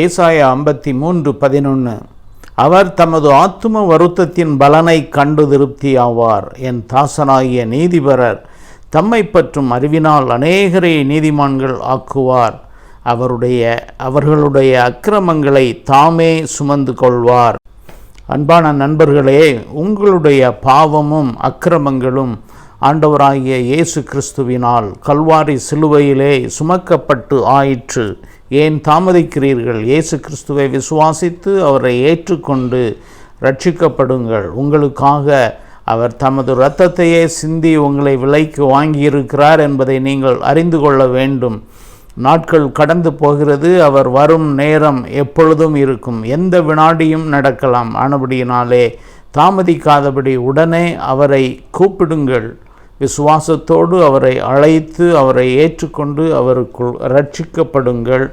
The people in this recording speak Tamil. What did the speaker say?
ஏசாயா 53:11. அவர் தமது ஆத்தும வருத்தத்தின் பலனை கண்டு திருப்தி ஆவார். என் தாசனாகிய நீதிபரர் தம்மை பற்றும் அறிவினால் அநேகரை நீதிமான்கள் ஆக்குவார். அவர்களுடைய அக்கிரமங்களை தாமே சுமந்து கொள்வார். அன்பான நண்பர்களே, உங்களுடைய பாவமும் அக்கிரமங்களும் ஆண்டவராகிய இயேசு கிறிஸ்துவினால் கல்வாரி சிலுவையிலே சுமக்கப்பட்டு ஆயிற்று. ஏன் தாமதிக்கிறீர்கள்? இயேசு கிறிஸ்துவை விசுவாசித்து அவரை ஏற்றுக்கொண்டு ரட்சிக்கப்படுங்கள். உங்களுக்காக அவர் தமது இரத்தத்தையே சிந்தி உங்களை விலைக்கு வாங்கியிருக்கிறார் என்பதை நீங்கள் அறிந்து கொள்ள வேண்டும். நாட்கள் கடந்து போகிறது. அவர் வரும் நேரம் எப்பொழுதும் இருக்கும். எந்த வினாடியும் நடக்கலாம். ஆனபடியினாலே தாமதிக்காதபடி உடனே அவரை கூப்பிடுங்கள். விசுவாசத்தோடு அவரை அழைத்து அவரை ஏற்றுக்கொண்டு அவருக்குள் ரட்சிக்கப்படுங்கள்.